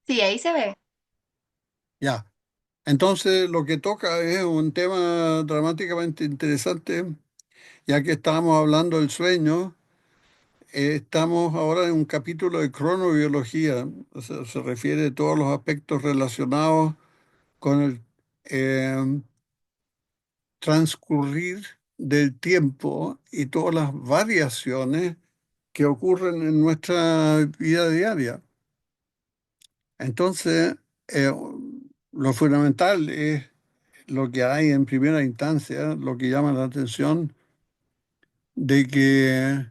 Sí, ahí se ve. Ya. Entonces, lo que toca es un tema dramáticamente interesante, ya que estábamos hablando del sueño. Estamos ahora en un capítulo de cronobiología, o sea, se refiere a todos los aspectos relacionados con el eh, transcurrir del tiempo y todas las variaciones que ocurren en nuestra vida diaria. Entonces, eh, lo fundamental es lo que hay en primera instancia, lo que llama la atención de que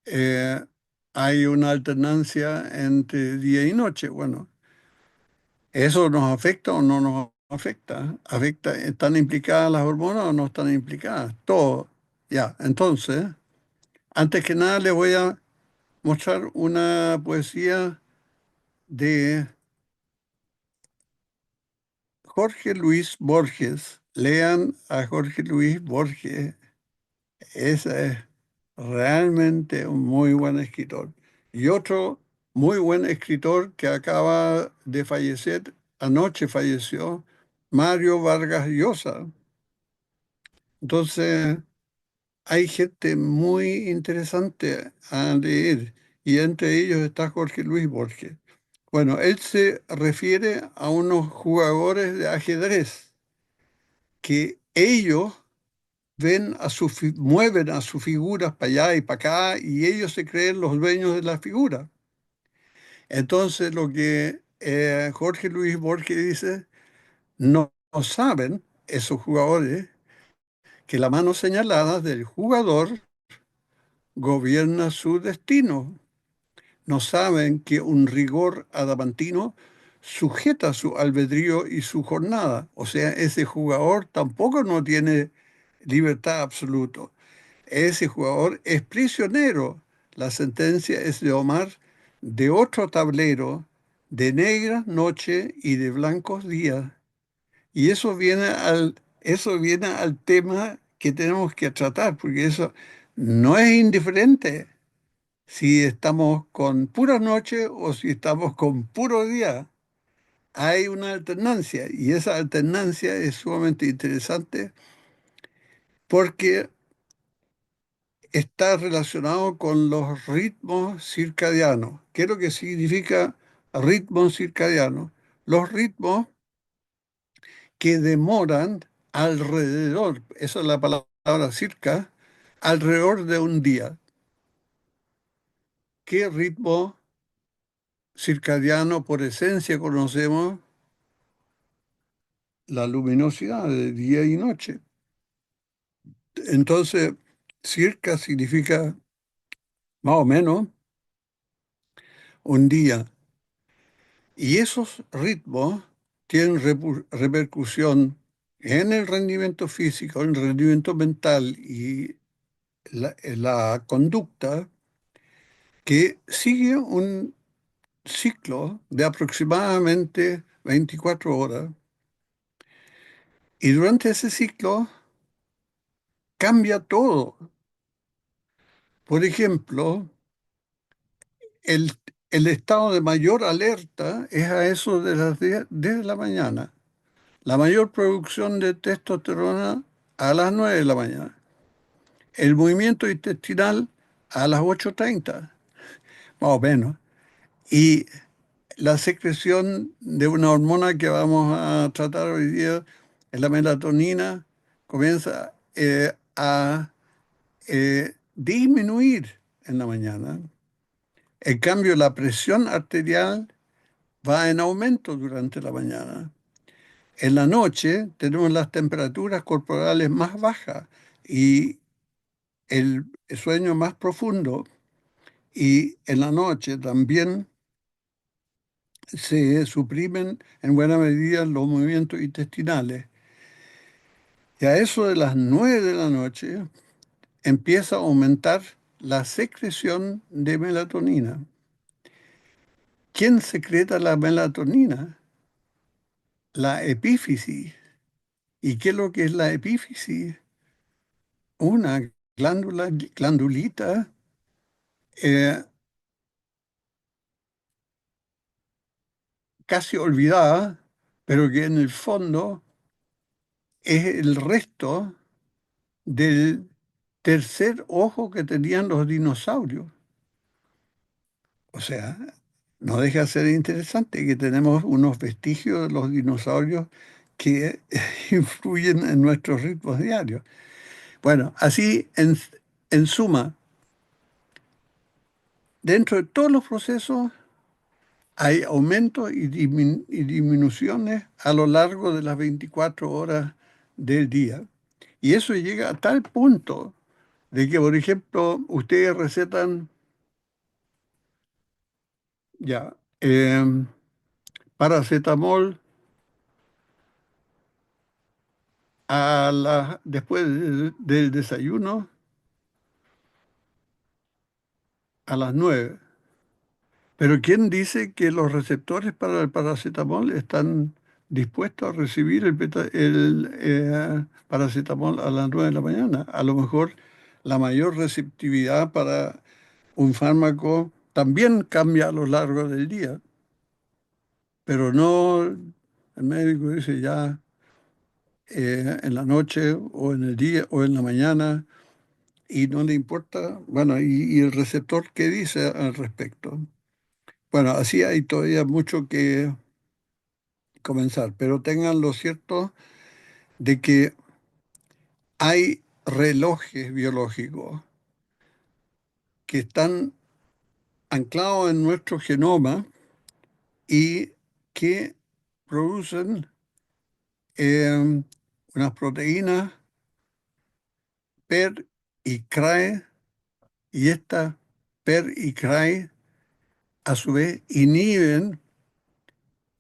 eh, hay una alternancia entre día y noche. Bueno, ¿eso nos afecta o no nos afecta? ¿Afecta, están implicadas las hormonas o no están implicadas? Todo. Ya, entonces, antes que nada les voy a mostrar una poesía de Jorge Luis Borges. Lean a Jorge Luis Borges. Ese es realmente un muy buen escritor. Y otro muy buen escritor que acaba de fallecer, anoche falleció, Mario Vargas Llosa. Entonces, hay gente muy interesante a leer y entre ellos está Jorge Luis Borges. Bueno, él se refiere a unos jugadores de ajedrez que ellos ven mueven a sus figuras para allá y para acá y ellos se creen los dueños de la figura. Entonces lo que Jorge Luis Borges dice, no saben esos jugadores que la mano señalada del jugador gobierna su destino. No saben que un rigor adamantino sujeta su albedrío y su jornada. O sea, ese jugador tampoco no tiene libertad absoluta. Ese jugador es prisionero. La sentencia es de Omar de otro tablero, de negra noche y de blancos días. Y eso viene al tema que tenemos que tratar, porque eso no es indiferente si estamos con pura noche o si estamos con puro día. Hay una alternancia y esa alternancia es sumamente interesante porque está relacionado con los ritmos circadianos. ¿Qué es lo que significa ritmos circadianos? Los ritmos que demoran alrededor, esa es la palabra circa, alrededor de un día. ¿Qué ritmo circadiano por esencia conocemos? La luminosidad de día y noche. Entonces, circa significa más o menos un día. Y esos ritmos tienen repercusión en el rendimiento físico, en el rendimiento mental y la conducta que sigue un ciclo de aproximadamente 24 horas. Y durante ese ciclo cambia todo. Por ejemplo, el, el estado de mayor alerta es a eso de las 10 de la mañana. La mayor producción de testosterona a las 9 de la mañana. El movimiento intestinal a las 8:30, más o menos. Y la secreción de una hormona que vamos a tratar hoy día, es la melatonina, comienza a disminuir en la mañana. En cambio, la presión arterial va en aumento durante la mañana. En la noche tenemos las temperaturas corporales más bajas y el sueño más profundo. Y en la noche también se suprimen en buena medida los movimientos intestinales. Y a eso de las 9 de la noche empieza a aumentar la secreción de melatonina. ¿Quién secreta la melatonina? La epífisis. ¿Y qué es lo que es la epífisis? Una glandulita eh, casi olvidada, pero que en el fondo es el resto del tercer ojo que tenían los dinosaurios. O sea, no deja de ser interesante que tenemos unos vestigios de los dinosaurios que influyen en nuestros ritmos diarios. Bueno, así en suma, dentro de todos los procesos hay aumentos y disminuciones a lo largo de las 24 horas del día. Y eso llega a tal punto de que, por ejemplo, ustedes recetan ya paracetamol después del desayuno a las 9. Pero ¿quién dice que los receptores para el paracetamol están dispuestos a recibir el paracetamol a las 9 de la mañana? A lo mejor la mayor receptividad para un fármaco también cambia a lo largo del día, pero no, el médico dice ya en la noche o en el día o en la mañana y no le importa, bueno, y el receptor, ¿qué dice al respecto? Bueno, así hay todavía mucho que comenzar, pero tengan lo cierto de que hay relojes biológicos que están anclados en nuestro genoma y que producen unas proteínas PER y CRAE, y estas PER y CRAE a su vez inhiben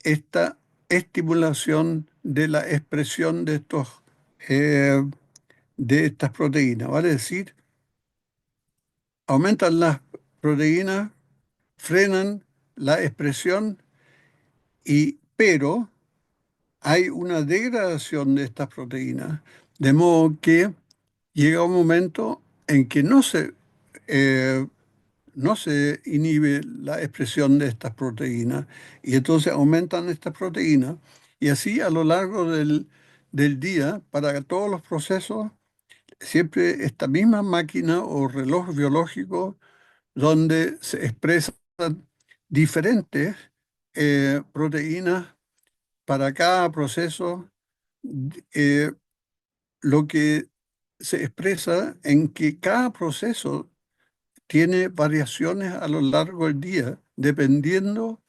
esta estimulación de la expresión eh, de estas proteínas, ¿vale? Es decir, aumentan las proteínas, frenan la expresión pero hay una degradación de estas proteínas, de modo que llega un momento en que eh, no se inhibe la expresión de estas proteínas y entonces aumentan estas proteínas y así a lo largo del día, para todos los procesos, siempre esta misma máquina o reloj biológico donde se expresan diferentes proteínas para cada proceso, eh, lo que se expresa en que cada proceso tiene variaciones a lo largo del día, dependiendo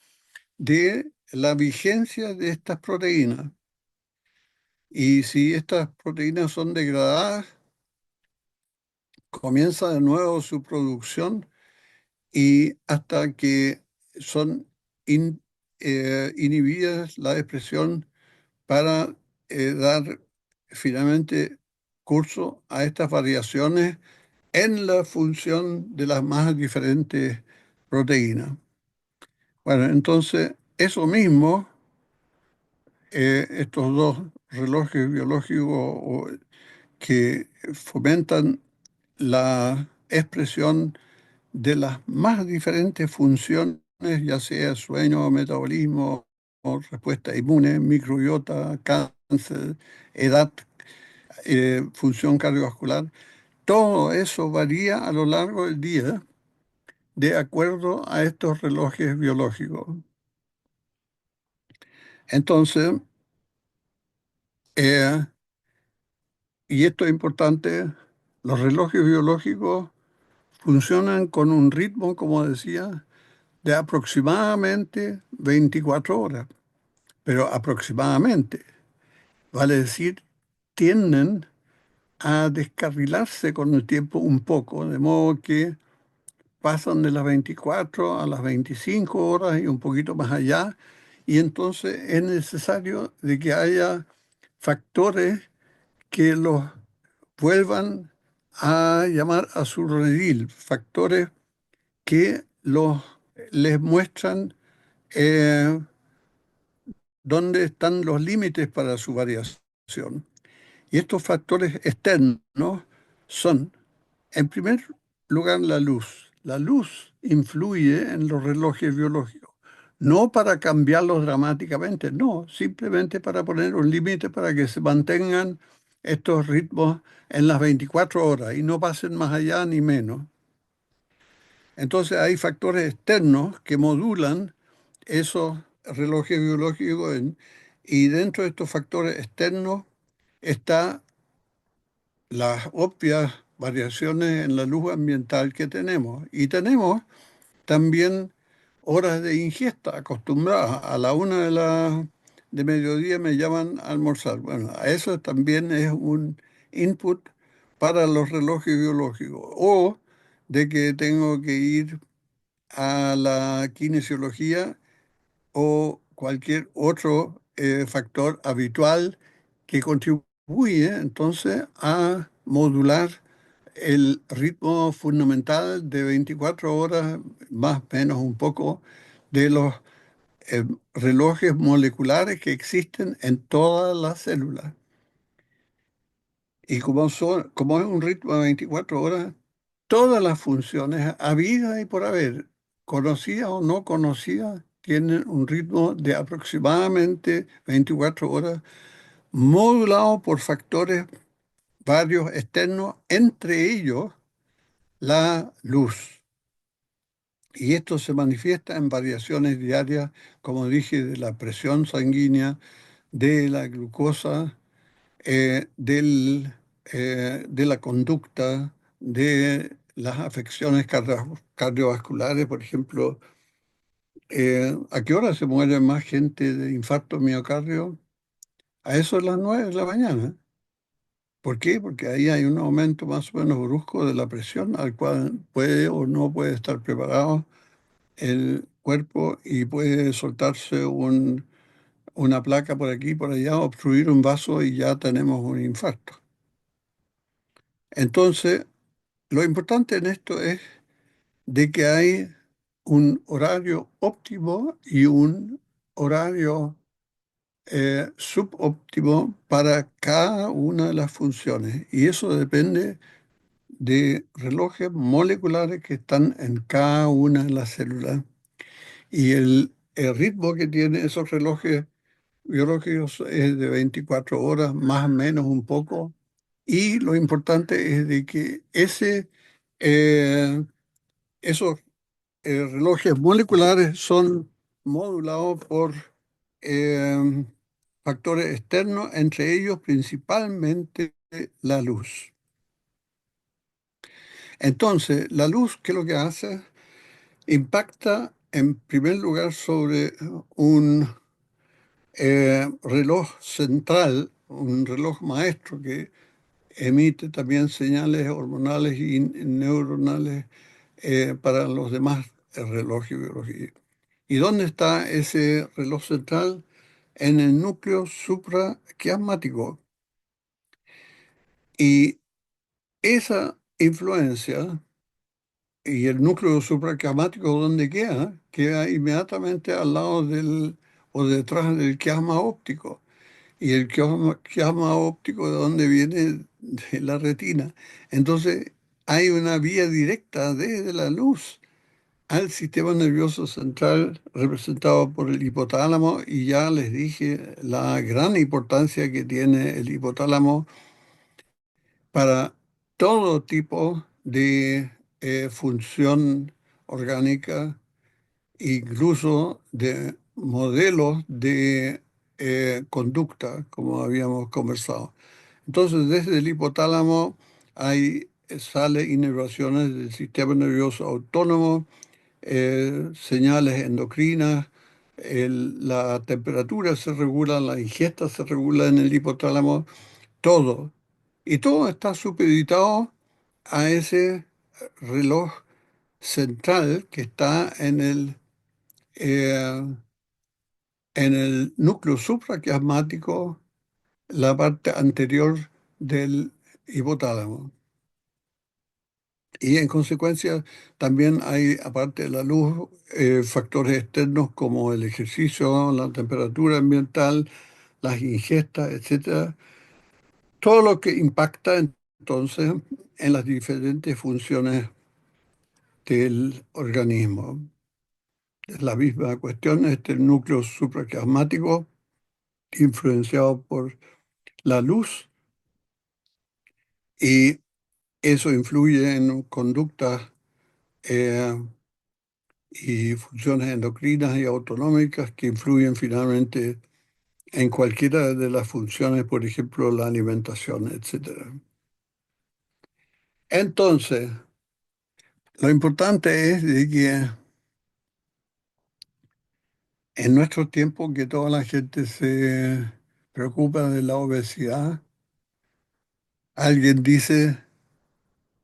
de la vigencia de estas proteínas. Y si estas proteínas son degradadas, comienza de nuevo su producción y hasta que son inhibidas la expresión para dar finalmente curso a estas variaciones en la función de las más diferentes proteínas. Bueno, entonces eso mismo, estos dos relojes biológicos que fomentan la expresión de las más diferentes funciones, ya sea sueño, metabolismo, o respuesta inmune, microbiota, cáncer, edad, función cardiovascular, todo eso varía a lo largo del día de acuerdo a estos relojes biológicos. Entonces, eh, y esto es importante, los relojes biológicos funcionan con un ritmo, como decía, de aproximadamente 24 horas, pero aproximadamente, vale decir, tienden a descarrilarse con el tiempo un poco, de modo que pasan de las 24 a las 25 horas y un poquito más allá, y entonces es necesario de que haya factores que los vuelvan a llamar a su redil, factores que les muestran eh, dónde están los límites para su variación. Y estos factores externos son, en primer lugar, la luz. La luz influye en los relojes biológicos. No para cambiarlos dramáticamente, no, simplemente para poner un límite para que se mantengan estos ritmos en las 24 horas y no pasen más allá ni menos. Entonces hay factores externos que modulan esos relojes biológicos y dentro de estos factores externos está las obvias variaciones en la luz ambiental que tenemos. Y tenemos también horas de ingesta acostumbradas. A la una de mediodía me llaman a almorzar. Bueno, a eso también es un input para los relojes biológicos. O de que tengo que ir a la kinesiología o cualquier otro factor habitual que contribuye entonces a modular el ritmo fundamental de 24 horas, más o menos un poco, de los relojes moleculares que existen en todas las células. Y como es un ritmo de 24 horas, todas las funciones habidas y por haber, conocidas o no conocidas, tienen un ritmo de aproximadamente 24 horas, modulado por factores varios externos, entre ellos la luz. Y esto se manifiesta en variaciones diarias, como dije, de la presión sanguínea, de la glucosa, de la conducta, de las afecciones cardiovasculares, por ejemplo. ¿A qué hora se muere más gente de infarto miocardio? A eso de las 9 de la mañana. ¿Por qué? Porque ahí hay un aumento más o menos brusco de la presión al cual puede o no puede estar preparado el cuerpo y puede soltarse una placa por aquí, por allá, obstruir un vaso y ya tenemos un infarto. Entonces, lo importante en esto es de que hay un horario óptimo y un horario subóptimo para cada una de las funciones. Y eso depende de relojes moleculares que están en cada una de las células. Y el ritmo que tienen esos relojes biológicos es de 24 horas, más o menos un poco. Y lo importante es de que eh, esos relojes moleculares son modulados por eh, factores externos, entre ellos principalmente la luz. Entonces, la luz, ¿qué es lo que hace? Impacta en primer lugar sobre un reloj central, un reloj maestro que emite también señales hormonales y neuronales para los demás relojes biológicos. ¿Y dónde está ese reloj central? En el núcleo supraquiasmático. Y esa influencia y el núcleo supraquiasmático, ¿dónde queda? Queda inmediatamente al lado del o detrás del quiasma óptico. Y el quiasma óptico, ¿de dónde viene? De la retina. Entonces, hay una vía directa desde la luz al sistema nervioso central representado por el hipotálamo, y ya les dije la gran importancia que tiene el hipotálamo para todo tipo de función orgánica, incluso de modelos de conducta, como habíamos conversado. Entonces, desde el hipotálamo sale inervaciones del sistema nervioso autónomo, señales endocrinas, la temperatura se regula, la ingesta se regula en el hipotálamo, todo. Y todo está supeditado a ese reloj central que está eh, en el núcleo supraquiasmático, la parte anterior del hipotálamo. Y en consecuencia también hay, aparte de la luz, factores externos como el ejercicio, la temperatura ambiental, las ingestas, etcétera. Todo lo que impacta entonces en las diferentes funciones del organismo. es la misma cuestión, el núcleo supraquiasmático influenciado por la luz y eso influye en conductas eh, y funciones endocrinas y autonómicas que influyen finalmente en cualquiera de las funciones, por ejemplo, la alimentación, etcétera. Entonces, lo importante es de que en nuestro tiempo que toda la gente se preocupa de la obesidad, alguien dice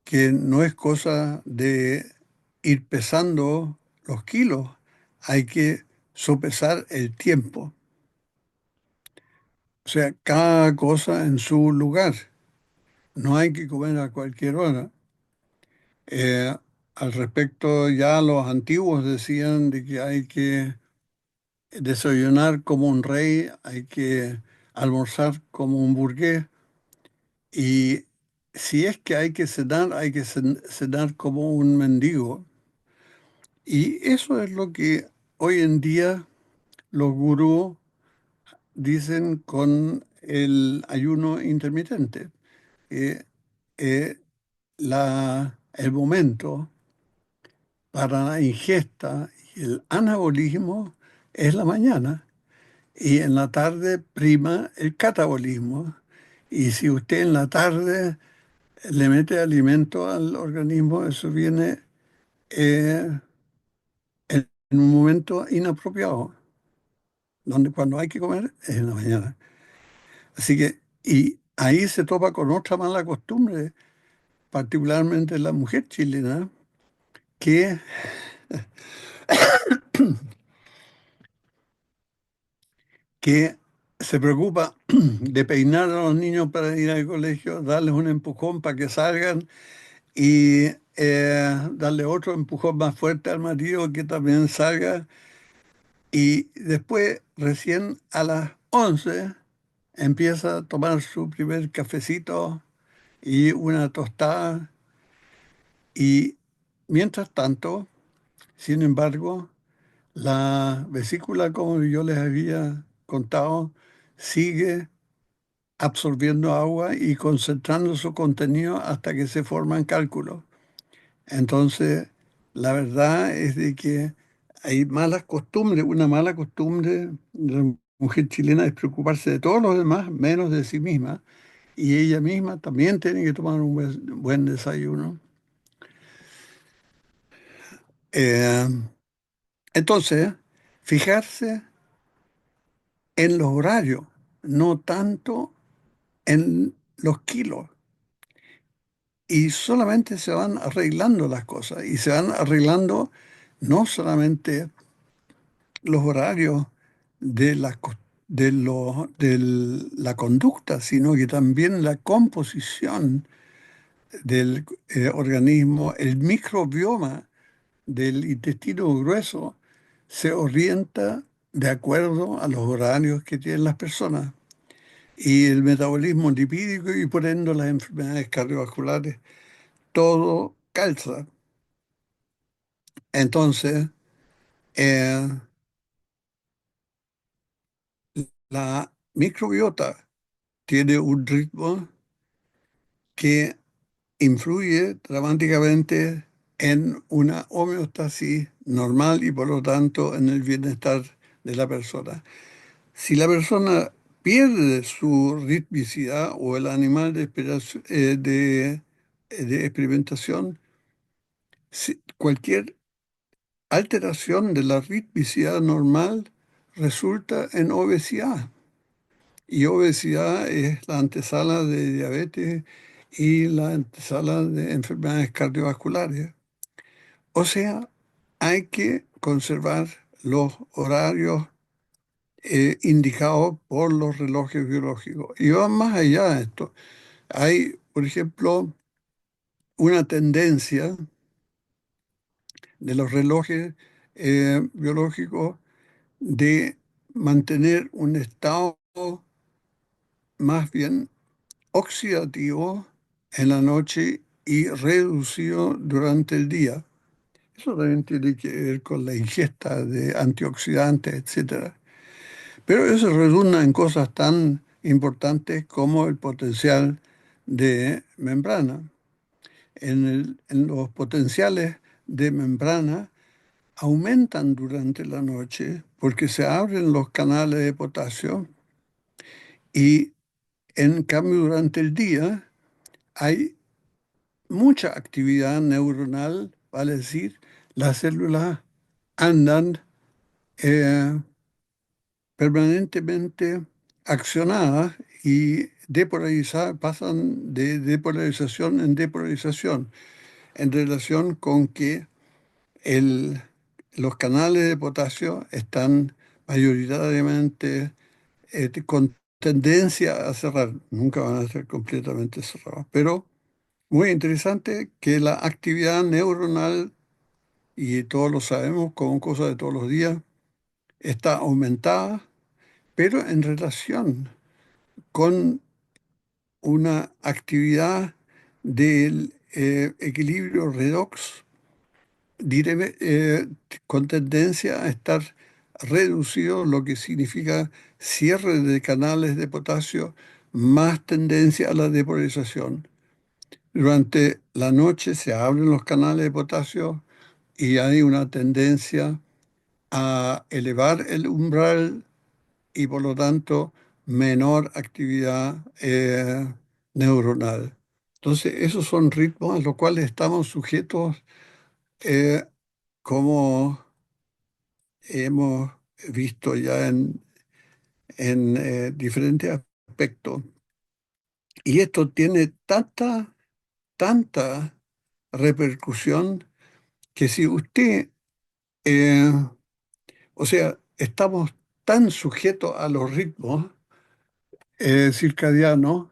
que no es cosa de ir pesando los kilos, hay que sopesar el tiempo. O sea, cada cosa en su lugar. No hay que comer a cualquier hora. Eh, Al respecto, ya los antiguos decían de que hay que desayunar como un rey, hay que almorzar como un burgués y si es que hay que cenar como un mendigo. Y eso es lo que hoy en día los gurús dicen con el ayuno intermitente. Eh, eh, el momento para la ingesta y el anabolismo es la mañana y en la tarde prima el catabolismo. Y si usted en la tarde le mete alimento al organismo, eso viene en un momento inapropiado, donde cuando hay que comer es en la mañana. Así que, y ahí se topa con otra mala costumbre, particularmente la mujer chilena, que, que se preocupa de peinar a los niños para ir al colegio, darles un empujón para que salgan y darle otro empujón más fuerte al marido que también salga. Y después, recién a las 11 empieza a tomar su primer cafecito y una tostada. Y mientras tanto, sin embargo, la vesícula, como yo les había contado, sigue absorbiendo agua y concentrando su contenido hasta que se forman cálculos. Entonces, la verdad es de que hay malas costumbres. Una mala costumbre de la mujer chilena es preocuparse de todos los demás, menos de sí misma. Y ella misma también tiene que tomar un buen desayuno. Eh, entonces, fijarse en los horarios, no tanto en los kilos. Y solamente se van arreglando las cosas. Y se van arreglando no solamente los horarios de de la conducta, sino que también la composición del organismo, el microbioma del intestino grueso se orienta de acuerdo a los horarios que tienen las personas y el metabolismo lipídico y por ende las enfermedades cardiovasculares, todo calza. Entonces, eh, la microbiota tiene un ritmo que influye dramáticamente en una homeostasis normal y por lo tanto en el bienestar de la persona. Si la persona pierde su ritmicidad o el animal de experimentación, cualquier alteración de la ritmicidad normal resulta en obesidad. Y obesidad es la antesala de diabetes y la antesala de enfermedades cardiovasculares. O sea, hay que conservar los horarios indicados por los relojes biológicos. Y va más allá de esto. Hay, por ejemplo, una tendencia de los relojes biológicos de mantener un estado más bien oxidativo en la noche y reducido durante el día. Eso también tiene que ver con la ingesta de antioxidantes, etcétera. Pero eso redunda en cosas tan importantes como el potencial de membrana. En los potenciales de membrana aumentan durante la noche porque se abren los canales de potasio y en cambio durante el día hay mucha actividad neuronal, vale decir, las células andan eh, permanentemente accionadas y depolarizadas, pasan de depolarización en depolarización en relación con que el- los canales de potasio están mayoritariamente con tendencia a cerrar, nunca van a ser completamente cerrados, pero muy interesante que la actividad neuronal, y todos lo sabemos como cosa de todos los días, está aumentada, pero en relación con una actividad del equilibrio redox, con tendencia a estar reducido, lo que significa cierre de canales de potasio, más tendencia a la depolarización. Durante la noche se abren los canales de potasio y hay una tendencia a elevar el umbral y por lo tanto menor actividad neuronal. Entonces, esos son ritmos a los cuales estamos sujetos, eh, como hemos visto ya en diferentes aspectos. Y esto tiene tanta repercusión que si usted, eh, o sea, estamos tan sujetos a los ritmos circadianos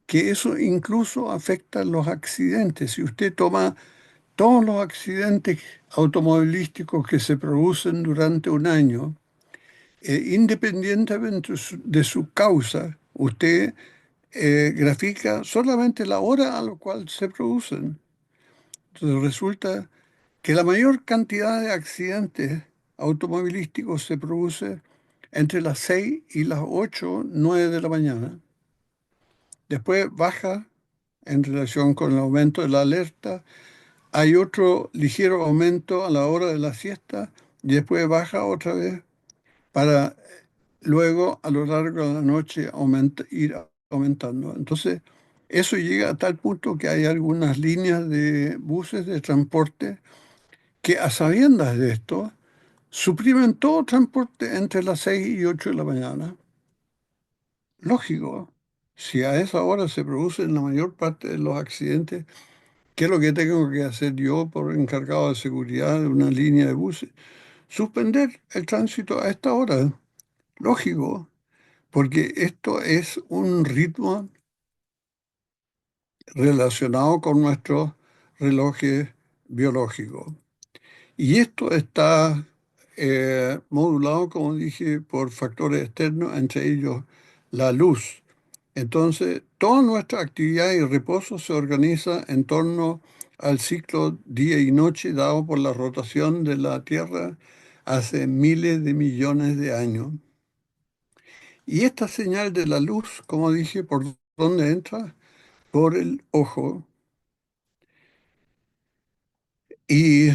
que eso incluso afecta los accidentes. Si usted toma todos los accidentes automovilísticos que se producen durante un año, independientemente de su causa, usted grafica solamente la hora a la cual se producen. Entonces resulta que la mayor cantidad de accidentes automovilísticos se produce entre las 6 y las 8 9 de la mañana. Después baja en relación con el aumento de la alerta. Hay otro ligero aumento a la hora de la siesta y después baja otra vez para luego a lo largo de la noche ir aumentando. Entonces, eso llega a tal punto que hay algunas líneas de buses de transporte que a sabiendas de esto suprimen todo transporte entre las 6 y 8 de la mañana. Lógico, si a esa hora se producen la mayor parte de los accidentes, ¿qué es lo que tengo que hacer yo por encargado de seguridad de una línea de buses? Suspender el tránsito a esta hora. Lógico, porque esto es un ritmo relacionado con nuestros relojes biológicos. Y esto está modulado, como dije, por factores externos, entre ellos la luz. Entonces, toda nuestra actividad y reposo se organiza en torno al ciclo día y noche dado por la rotación de la Tierra hace miles de millones de años. Y esta señal de la luz, como dije, ¿por dónde entra? Por el ojo. Y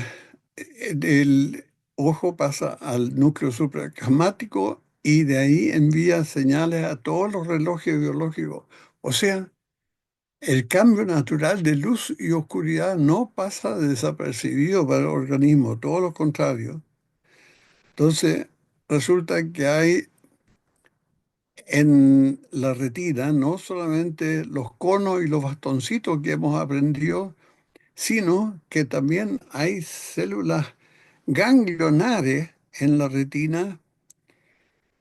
del ojo pasa al núcleo supraquiasmático y de ahí envía señales a todos los relojes biológicos. O sea, el cambio natural de luz y oscuridad no pasa desapercibido para el organismo, todo lo contrario. Entonces, resulta que hay en la retina no solamente los conos y los bastoncitos que hemos aprendido, sino que también hay células ganglionares en la retina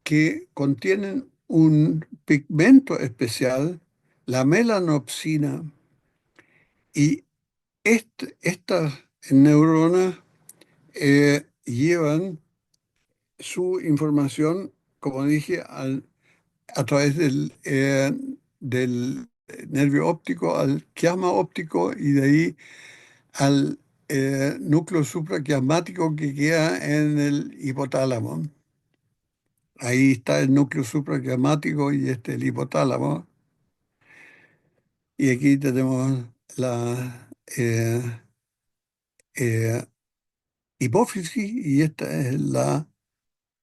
que contienen un pigmento especial, la melanopsina, y estas neuronas llevan su información, como dije, a través del nervio óptico al quiasma óptico y de ahí núcleo supraquiasmático que queda en el hipotálamo. Ahí está el núcleo supraquiasmático y el hipotálamo. Y aquí tenemos la eh, hipófisis y esta es la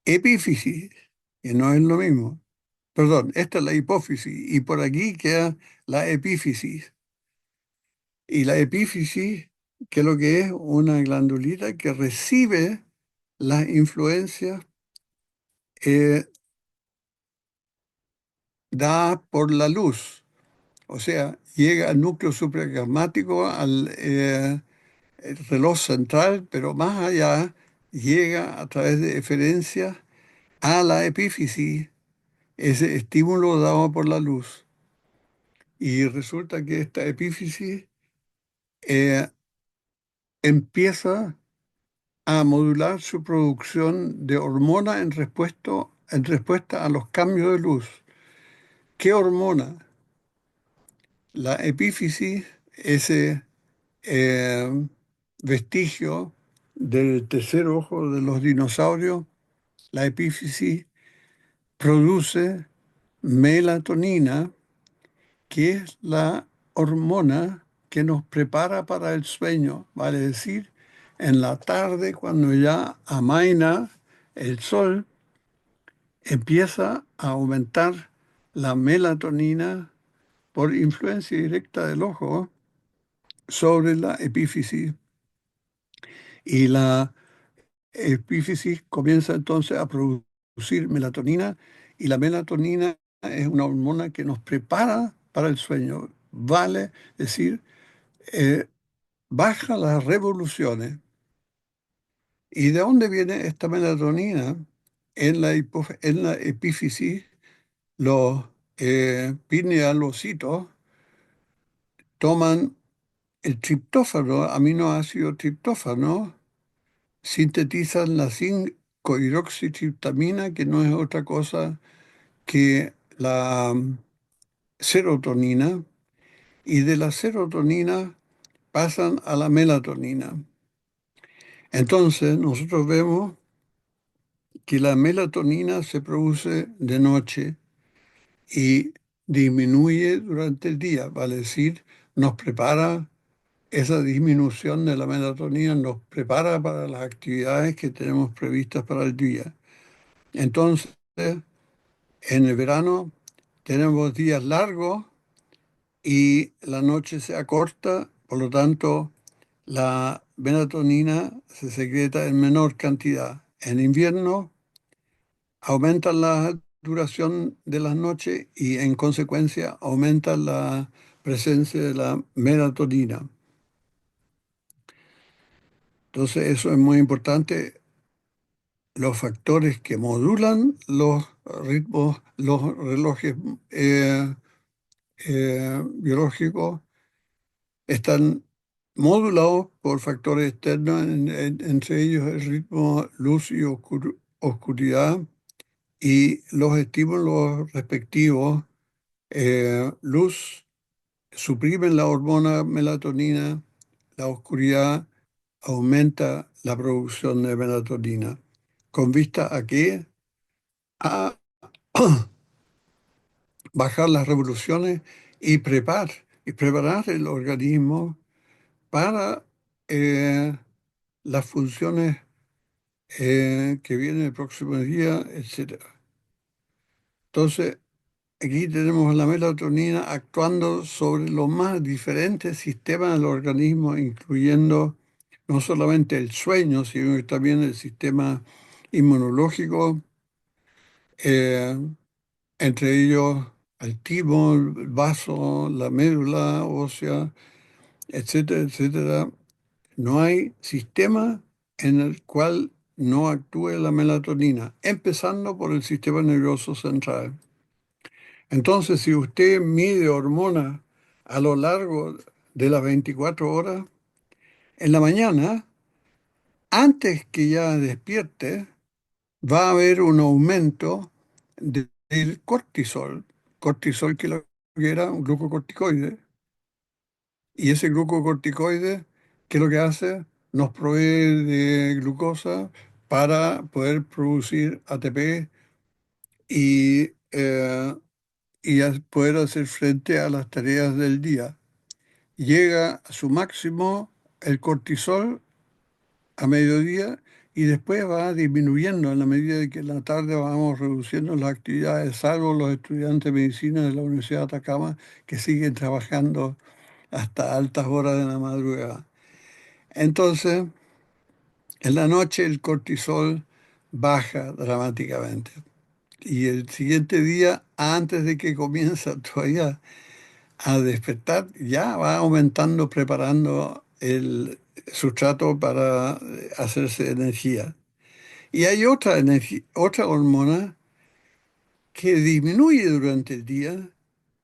epífisis, que no es lo mismo. Perdón, esta es la hipófisis y por aquí queda la epífisis. Y la epífisis, que es lo que es una glandulita que recibe las influencias eh, dadas por la luz. O sea, llega al núcleo supraquiasmático, al el reloj central, pero más allá llega a través de eferencias a la epífisis, ese estímulo dado por la luz. Y resulta que esta epífisis eh, empieza a modular su producción de hormona en respuesta a los cambios de luz. ¿Qué hormona? La epífisis, ese eh, vestigio del tercer ojo de los dinosaurios, la epífisis produce melatonina, que es la hormona que nos prepara para el sueño, vale decir, en la tarde cuando ya amaina el sol, empieza a aumentar la melatonina por influencia directa del ojo sobre la epífisis y la epífisis comienza entonces a producir melatonina y la melatonina es una hormona que nos prepara para el sueño, vale decir, eh, baja las revoluciones. ¿Y de dónde viene esta melatonina? En la epífisis, los pinealocitos toman el triptófano, aminoácido triptófano, sintetizan la 5-hidroxitriptamina, que no es otra cosa que la serotonina, y de la serotonina pasan a la melatonina. Entonces, nosotros vemos que la melatonina se produce de noche y disminuye durante el día, vale decir, nos prepara, esa disminución de la melatonina nos prepara para las actividades que tenemos previstas para el día. Entonces, en el verano tenemos días largos y la noche se acorta, por lo tanto, la melatonina se secreta en menor cantidad. En invierno aumenta la duración de las noches y en consecuencia aumenta la presencia de la melatonina. Entonces eso es muy importante. Los factores que modulan los ritmos, los relojes biológicos están modulados por factores externos, entre ellos el ritmo, luz y oscuridad y los estímulos respectivos. Luz suprimen la hormona melatonina, la oscuridad aumenta la producción de melatonina. ¿Con vista a qué? A bajar las revoluciones y preparar el organismo para eh, las funciones que vienen el próximo día, etcétera. Entonces, aquí tenemos la melatonina actuando sobre los más diferentes sistemas del organismo, incluyendo no solamente el sueño, sino que también el sistema inmunológico, eh, entre ellos el timo, el vaso, la médula ósea, etcétera, etcétera. No hay sistema en el cual no actúe la melatonina, empezando por el sistema nervioso central. Entonces, si usted mide hormonas a lo largo de las 24 horas, en la mañana, antes que ya despierte, va a haber un aumento del cortisol. Cortisol que lo que era un glucocorticoide. Y ese glucocorticoide, ¿qué es lo que hace? nos provee de glucosa para poder producir ATP y, poder hacer frente a las tareas del día. Llega a su máximo el cortisol a mediodía y después va disminuyendo en la medida de que en la tarde vamos reduciendo las actividades, salvo los estudiantes de medicina de la Universidad de Atacama que siguen trabajando hasta altas horas de la madrugada. Entonces, en la noche el cortisol baja dramáticamente y el siguiente día, antes de que comienza todavía a despertar, ya va aumentando, preparando el sustrato para hacerse energía. Y hay otra otra hormona que disminuye durante el día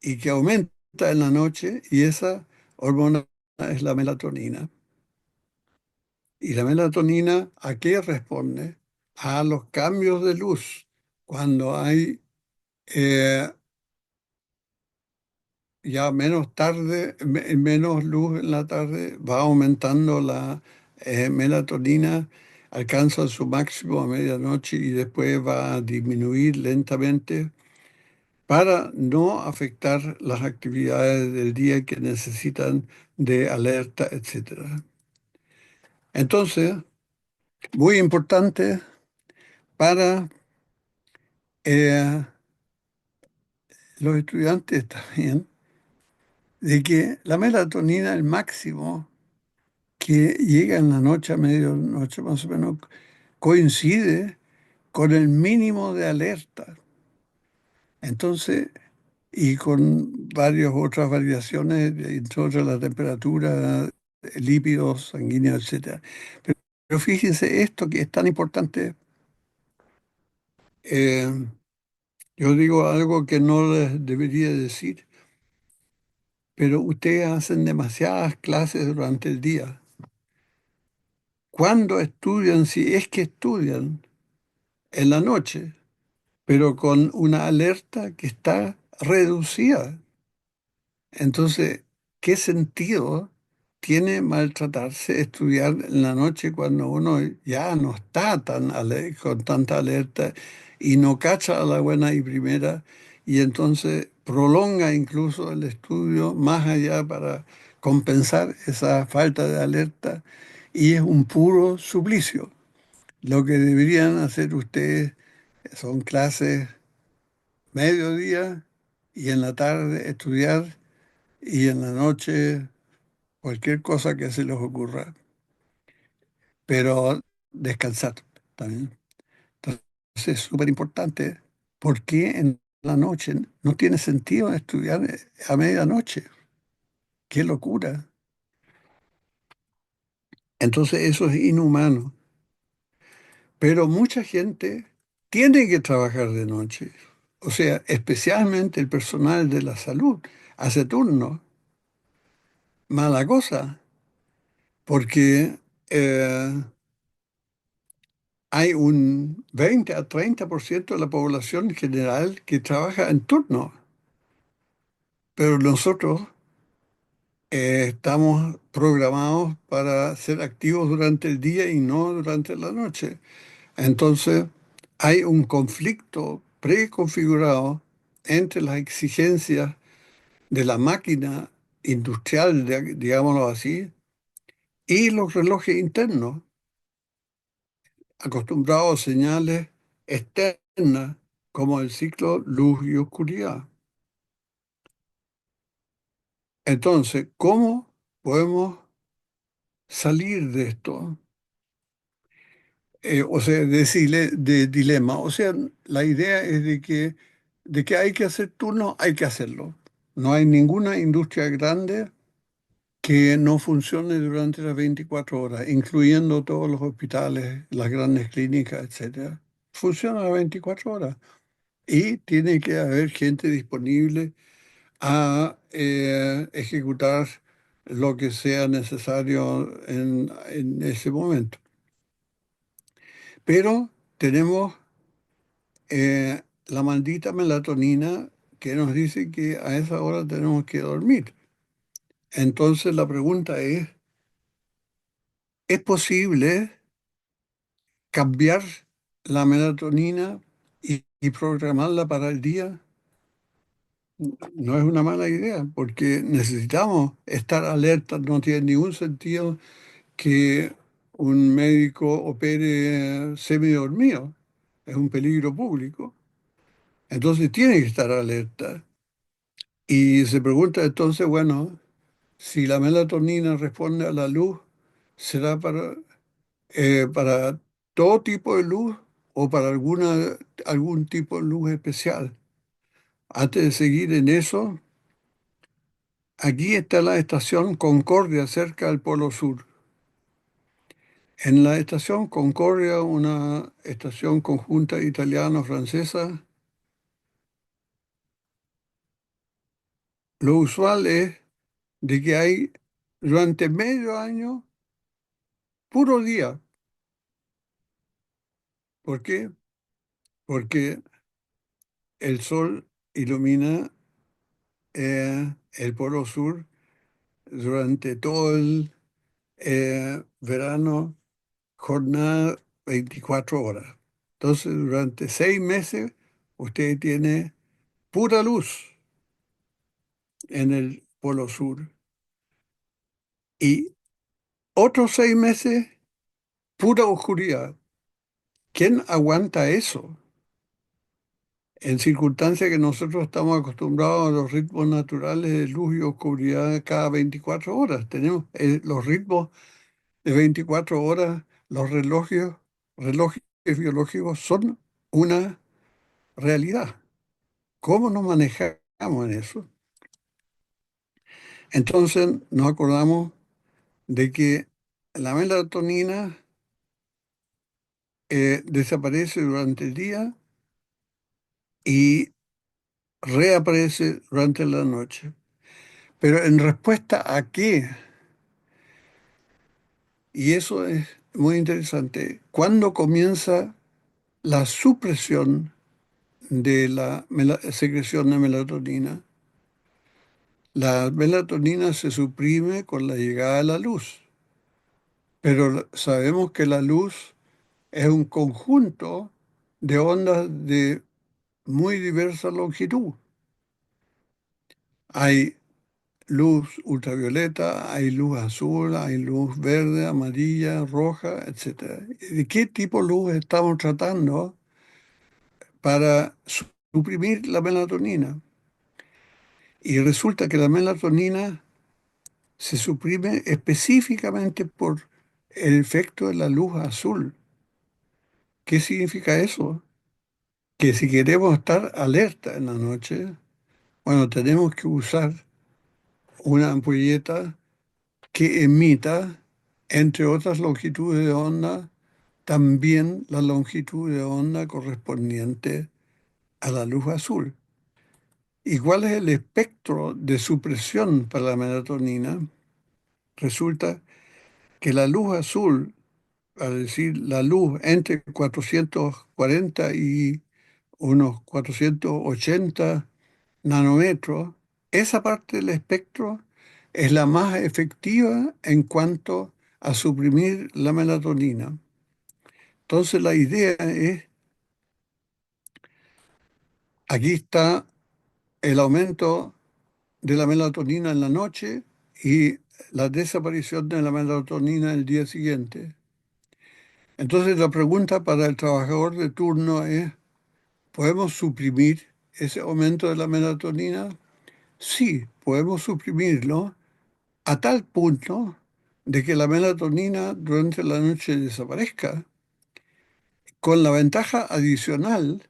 y que aumenta en la noche, y esa hormona es la melatonina. ¿Y la melatonina a qué responde? A los cambios de luz. Cuando hay eh, ya menos tarde, menos luz en la tarde, va aumentando la melatonina, alcanza su máximo a medianoche y después va a disminuir lentamente para no afectar las actividades del día que necesitan de alerta, etcétera. Entonces, muy importante para eh, los estudiantes también, de que la melatonina, el máximo que llega en la noche, a medianoche más o menos, coincide con el mínimo de alerta. Entonces, y con varias otras variaciones, entre otras la temperatura, lípidos, sanguíneos, etcétera. Pero fíjense esto que es tan importante. eh, yo digo algo que no les debería decir, pero ustedes hacen demasiadas clases durante el día. ¿Cuándo estudian, si es que estudian, en la noche, pero con una alerta que está reducida? Entonces, ¿qué sentido tiene maltratarse estudiar en la noche cuando uno ya no está con tanta alerta y no cacha a la buena y primera y entonces prolonga incluso el estudio más allá para compensar esa falta de alerta y es un puro suplicio? Lo que deberían hacer ustedes son clases mediodía y en la tarde estudiar y en la noche cualquier cosa que se les ocurra, pero descansar también. Entonces es súper importante porque en la noche no tiene sentido estudiar a medianoche. Qué locura. Entonces eso es inhumano. Pero mucha gente tiene que trabajar de noche. O sea, especialmente el personal de la salud hace turno. Mala cosa, porque hay un 20 a 30% de la población general que trabaja en turno, pero nosotros estamos programados para ser activos durante el día y no durante la noche. Entonces, hay un conflicto preconfigurado entre las exigencias de la máquina industrial, digámoslo así, y los relojes internos, acostumbrados a señales externas como el ciclo luz y oscuridad. Entonces, ¿cómo podemos salir de esto? O sea, de dilema. O sea, la idea es de que hay que hacer turno, hay que hacerlo. No hay ninguna industria grande que no funcione durante las 24 horas, incluyendo todos los hospitales, las grandes clínicas, etcétera. Funciona las 24 horas y tiene que haber gente disponible a ejecutar lo que sea necesario en ese momento. Pero tenemos la maldita melatonina que nos dice que a esa hora tenemos que dormir. Entonces la pregunta es, es posible cambiar la melatonina y programarla para el día. No es una mala idea, porque necesitamos estar alerta. No tiene ningún sentido que un médico opere semidormido. Es un peligro público. Entonces tiene que estar alerta. Y se pregunta entonces, bueno, si la melatonina responde a la luz, ¿será para todo tipo de luz o para algún tipo de luz especial? Antes de seguir en eso, aquí está la estación Concordia, cerca del Polo Sur. En la estación Concordia, una estación conjunta italiano-francesa, lo usual es de que hay durante medio año puro día. ¿Por qué? Porque el sol ilumina el Polo Sur durante todo el verano, jornada 24 horas. Entonces, durante 6 meses, usted tiene pura luz en el Polo Sur y otros 6 meses, pura oscuridad. ¿Quién aguanta eso? En circunstancias que nosotros estamos acostumbrados a los ritmos naturales de luz y oscuridad cada 24 horas. Tenemos los ritmos de 24 horas, los relojes biológicos son una realidad. ¿Cómo nos manejamos en eso? Entonces nos acordamos de que la melatonina desaparece durante el día y reaparece durante la noche. Pero en respuesta a qué, y eso es muy interesante, ¿cuándo comienza la supresión de la secreción de melatonina? La melatonina se suprime con la llegada de la luz, pero sabemos que la luz es un conjunto de ondas de muy diversa longitud. Hay luz ultravioleta, hay luz azul, hay luz verde, amarilla, roja, etcétera. ¿De qué tipo de luz estamos tratando para suprimir la melatonina? Y resulta que la melatonina se suprime específicamente por el efecto de la luz azul. ¿Qué significa eso? Que si queremos estar alerta en la noche, bueno, tenemos que usar una ampolleta que emita, entre otras longitudes de onda, también la longitud de onda correspondiente a la luz azul. ¿Y cuál es el espectro de supresión para la melatonina? Resulta que la luz azul, es decir, la luz entre 440 y unos 480 nanómetros, esa parte del espectro es la más efectiva en cuanto a suprimir la melatonina. Entonces la idea es, aquí está el aumento de la melatonina en la noche y la desaparición de la melatonina el día siguiente. Entonces la pregunta para el trabajador de turno es, ¿podemos suprimir ese aumento de la melatonina? Sí, podemos suprimirlo a tal punto de que la melatonina durante la noche desaparezca, con la ventaja adicional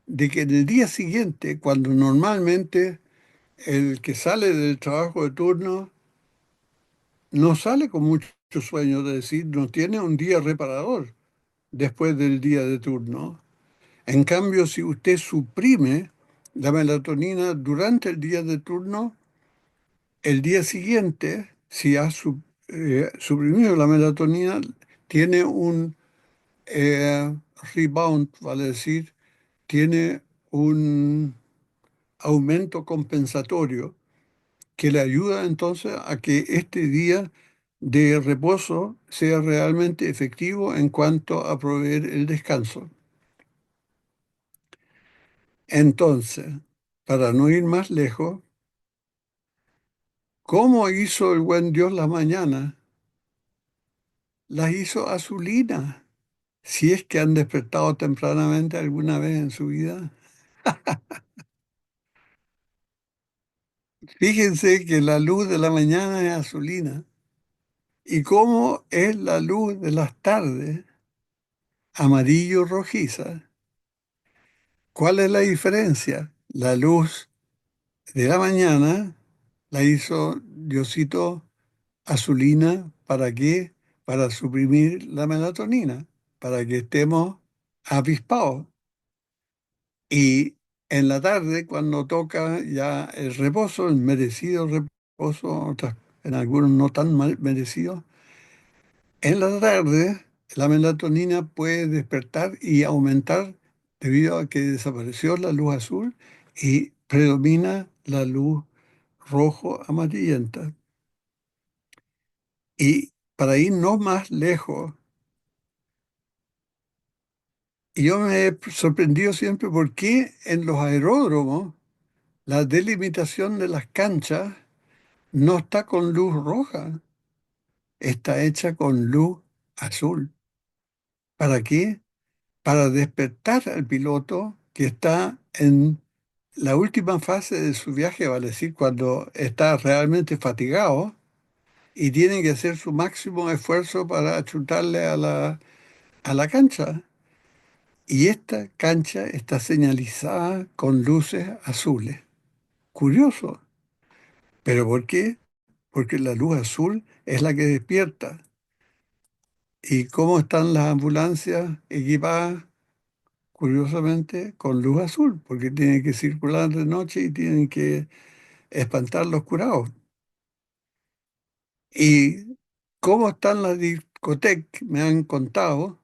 de que en el día siguiente, cuando normalmente el que sale del trabajo de turno no sale con mucho sueño, es decir, no tiene un día reparador después del día de turno. En cambio, si usted suprime la melatonina durante el día de turno, el día siguiente, si ha suprimido la melatonina, tiene un eh, rebound, vale decir, tiene un aumento compensatorio que le ayuda entonces a que este día de reposo sea realmente efectivo en cuanto a proveer el descanso. Entonces, para no ir más lejos, ¿cómo hizo el buen Dios las mañanas? Las hizo azulinas. Si es que han despertado tempranamente alguna vez en su vida. Fíjense que la luz de la mañana es azulina. ¿Y cómo es la luz de las tardes? Amarillo rojiza. ¿Cuál es la diferencia? La luz de la mañana la hizo Diosito azulina. ¿Para qué? Para suprimir la melatonina, para que estemos avispados. Y en la tarde, cuando toca ya el reposo, el merecido reposo, en algunos no tan mal merecido, en la tarde la melatonina puede despertar y aumentar debido a que desapareció la luz azul y predomina la luz rojo amarillenta. Y para ir no más lejos, yo me he sorprendido siempre por qué en los aeródromos la delimitación de las canchas no está con luz roja, está hecha con luz azul. ¿Para qué? Para despertar al piloto que está en la última fase de su viaje, vale decir, cuando está realmente fatigado y tiene que hacer su máximo esfuerzo para achuntarle a la cancha. Y esta cancha está señalizada con luces azules. Curioso. ¿Pero por qué? Porque la luz azul es la que despierta. ¿Y cómo están las ambulancias equipadas? Curiosamente, con luz azul, porque tienen que circular de noche y tienen que espantar los curados. ¿Y cómo están las discotecas? Me han contado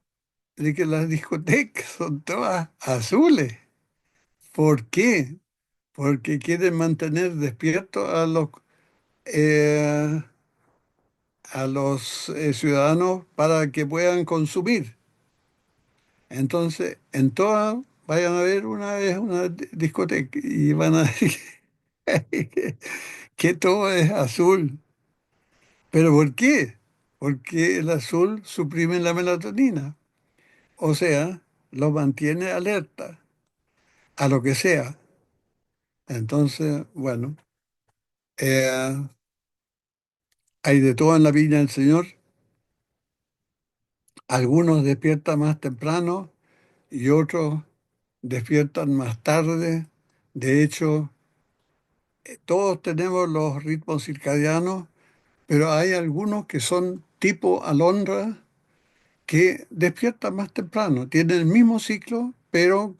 de que las discotecas son todas azules. ¿Por qué? Porque quieren mantener despiertos eh, a los ciudadanos para que puedan consumir. Entonces, en todas vayan a ver una vez una discoteca y van a ver que todo es azul. ¿Pero por qué? Porque el azul suprime la melatonina, o sea, lo mantiene alerta a lo que sea. Entonces, bueno, eh, hay de todo en la viña del Señor. Algunos despiertan más temprano y otros despiertan más tarde. De hecho, todos tenemos los ritmos circadianos, pero hay algunos que son tipo alondra que despiertan más temprano. Tienen el mismo ciclo, pero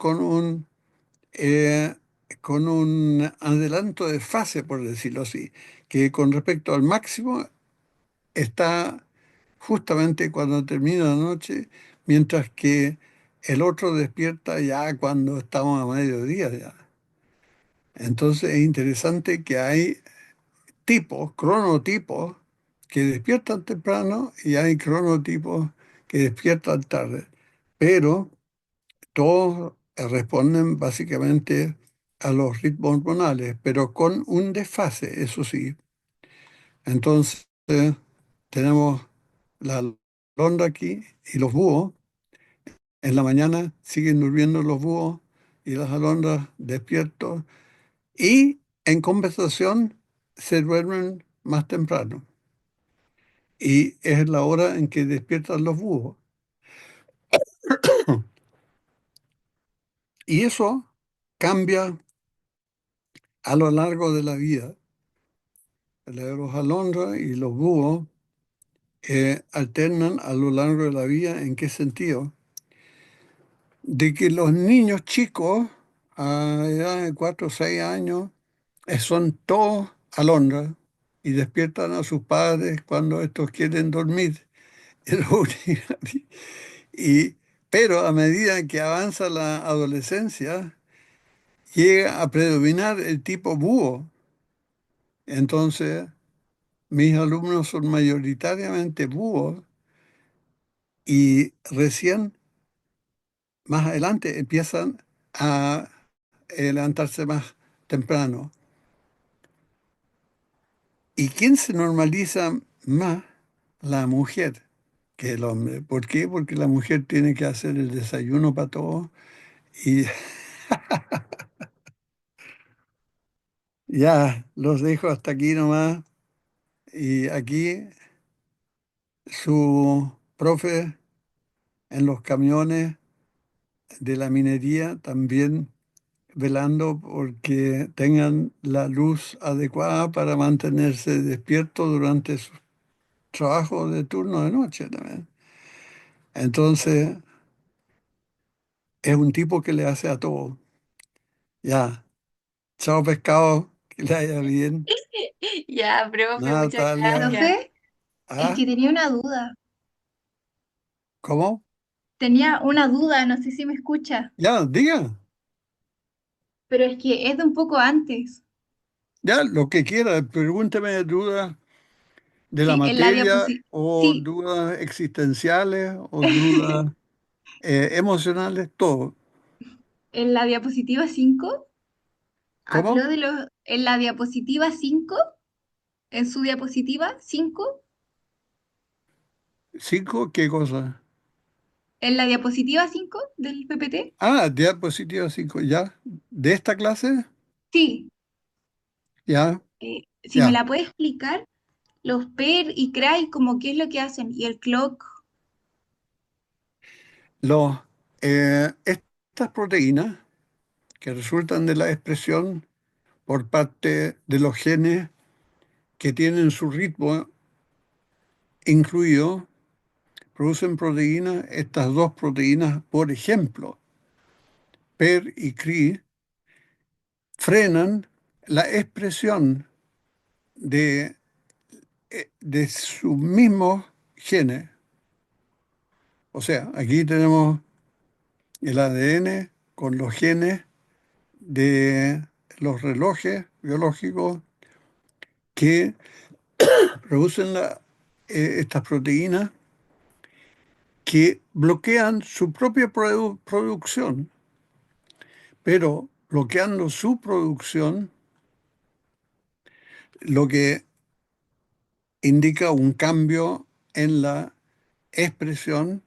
eh, con un adelanto de fase, por decirlo así, que con respecto al máximo está justamente cuando termina la noche, mientras que el otro despierta ya cuando estamos a mediodía ya. Entonces es interesante que hay tipos, cronotipos, que despiertan temprano y hay cronotipos que despiertan tarde. Pero todos responden básicamente a los ritmos hormonales, pero con un desfase, eso sí. Entonces tenemos la alondra aquí y los búhos. En la mañana siguen durmiendo los búhos y las alondras despiertos y en conversación se duermen más temprano. Y es la hora en que despiertan los búhos. Y eso cambia a lo largo de la vida. Los alondras y los búhos alternan a lo largo de la vida. ¿En qué sentido? De que los niños chicos a edad de 4 o 6 años son todos alondras y despiertan a sus padres cuando estos quieren dormir. Es lo único. Y, pero a medida que avanza la adolescencia, llega a predominar el tipo búho. Entonces, mis alumnos son mayoritariamente búhos y recién más adelante empiezan a levantarse más temprano. ¿Y quién se normaliza más? La mujer que el hombre. ¿Por qué? Porque la mujer tiene que hacer el desayuno para todos y ya los dejo hasta aquí nomás. Y aquí su profe en los camiones de la minería también velando porque tengan la luz adecuada para mantenerse despiertos durante su trabajo de turno de noche también. Entonces, es un tipo que le hace a todo. Ya, chao pescado, que le haya bien. Ya, profe, muchas Natalia, gracias. Profe, es ah, que tenía una duda. ¿cómo? Tenía una duda, no sé si me escucha, Ya, diga, pero es que es de un poco antes. ya, lo que quiera, pregúnteme dudas de la Sí, en la materia diapositiva. o Sí, dudas existenciales o dudas emocionales, todo. en la diapositiva 5 habló ¿Cómo? de los. En la diapositiva 5, en su diapositiva 5, ¿Cinco? ¿Qué cosa? en la diapositiva 5 del PPT. Ah, diapositiva 5, ya. ¿De esta clase? Sí, Ya, si me ya. la puede explicar, los PER y CRY, como qué es lo que hacen, y el clock. Los, estas proteínas que resultan de la expresión por parte de los genes que tienen su ritmo incluido, producen proteínas, estas dos proteínas, por ejemplo, PER y CRI, frenan la expresión de, de sus mismos genes. O sea, aquí tenemos el ADN con los genes de los relojes biológicos que producen estas proteínas que bloquean su propia producción, pero bloqueando su producción, lo que indica un cambio en la expresión,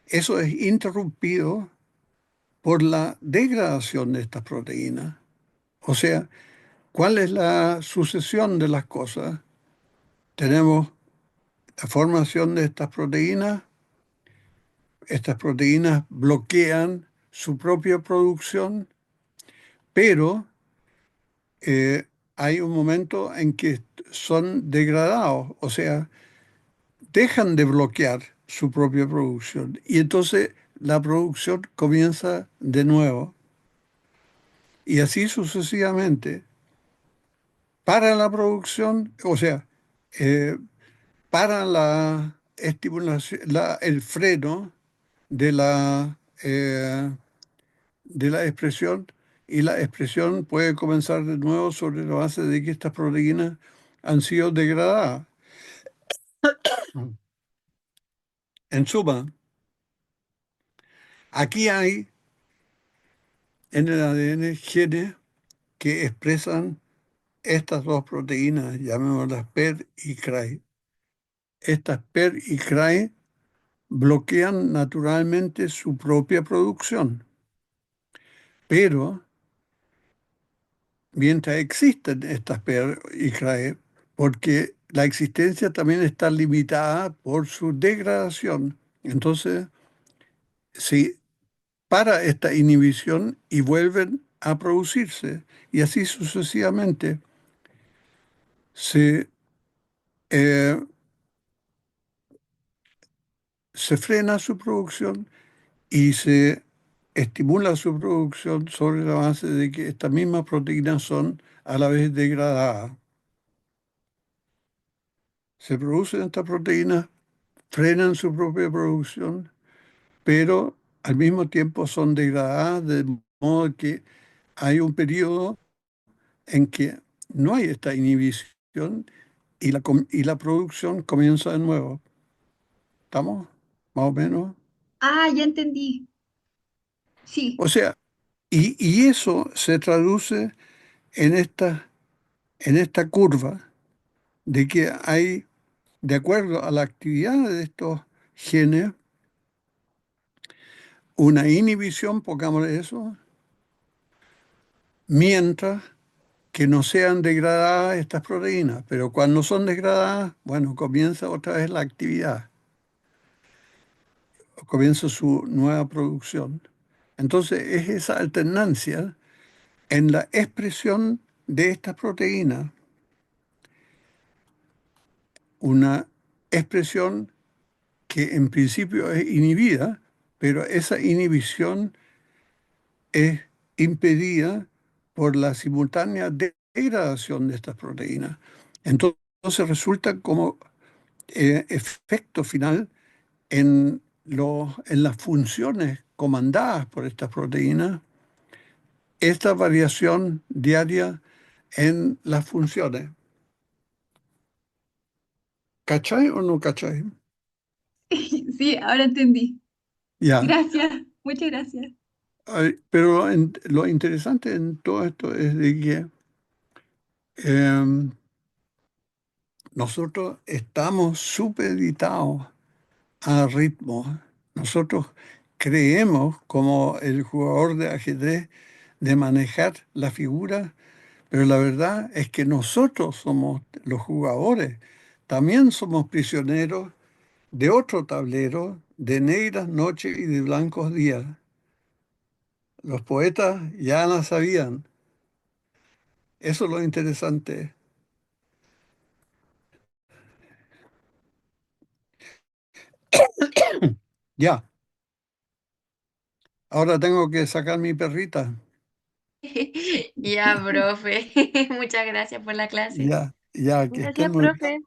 eso es interrumpido por la degradación de estas proteínas. O sea, ¿cuál es la sucesión de las cosas? Tenemos la formación de estas proteínas bloquean su propia producción, pero hay un momento en que son degradados, o sea, dejan de bloquear su propia producción y entonces la producción comienza de nuevo y así sucesivamente. Para la producción, o sea, eh, para la estimulación, el freno de de la expresión y la expresión puede comenzar de nuevo sobre la base de que estas proteínas han sido degradadas. En suma, aquí hay en el ADN genes que expresan estas dos proteínas, llamémoslas PER y CRY. Estas PER y CRY bloquean naturalmente su propia producción, pero mientras existen estas PER y CRY, porque la existencia también está limitada por su degradación, entonces si para esta inhibición y vuelven a producirse, y así sucesivamente se, eh, se frena su producción y se estimula su producción sobre la base de que estas mismas proteínas son a la vez degradadas. Se producen estas proteínas, frenan su propia producción, pero al mismo tiempo son degradadas de modo que hay un periodo en que no hay esta inhibición y la producción comienza de nuevo. ¿Estamos? Más o menos. Ah, ya entendí. Sí. O sea, y eso se traduce en en esta curva de que hay, de acuerdo a la actividad de estos genes, una inhibición, pongámosle eso, mientras que no sean degradadas estas proteínas. Pero cuando son degradadas, bueno, comienza otra vez la actividad, comienza su nueva producción. Entonces es esa alternancia en la expresión de estas proteínas, una expresión que en principio es inhibida, pero esa inhibición es impedida por la simultánea degradación de estas proteínas. Entonces resulta como efecto final en las funciones comandadas por estas proteínas, esta variación diaria en las funciones. ¿Cachai o no cachai? Sí, ahora entendí. Ya. Gracias, muchas gracias. Ay, pero lo interesante en todo esto es de que em, nosotros estamos supeditados a ritmos. Nosotros creemos, como el jugador de ajedrez, de manejar la figura, pero la verdad es que nosotros somos los jugadores. También somos prisioneros de otro tablero, de negras noches y de blancos días. Los poetas ya la sabían. Eso es lo interesante. Ya, ahora tengo que sacar mi perrita. Ya, profe. Muchas gracias por la clase. Ya, ya, que estén Gracias, muy bien. profe.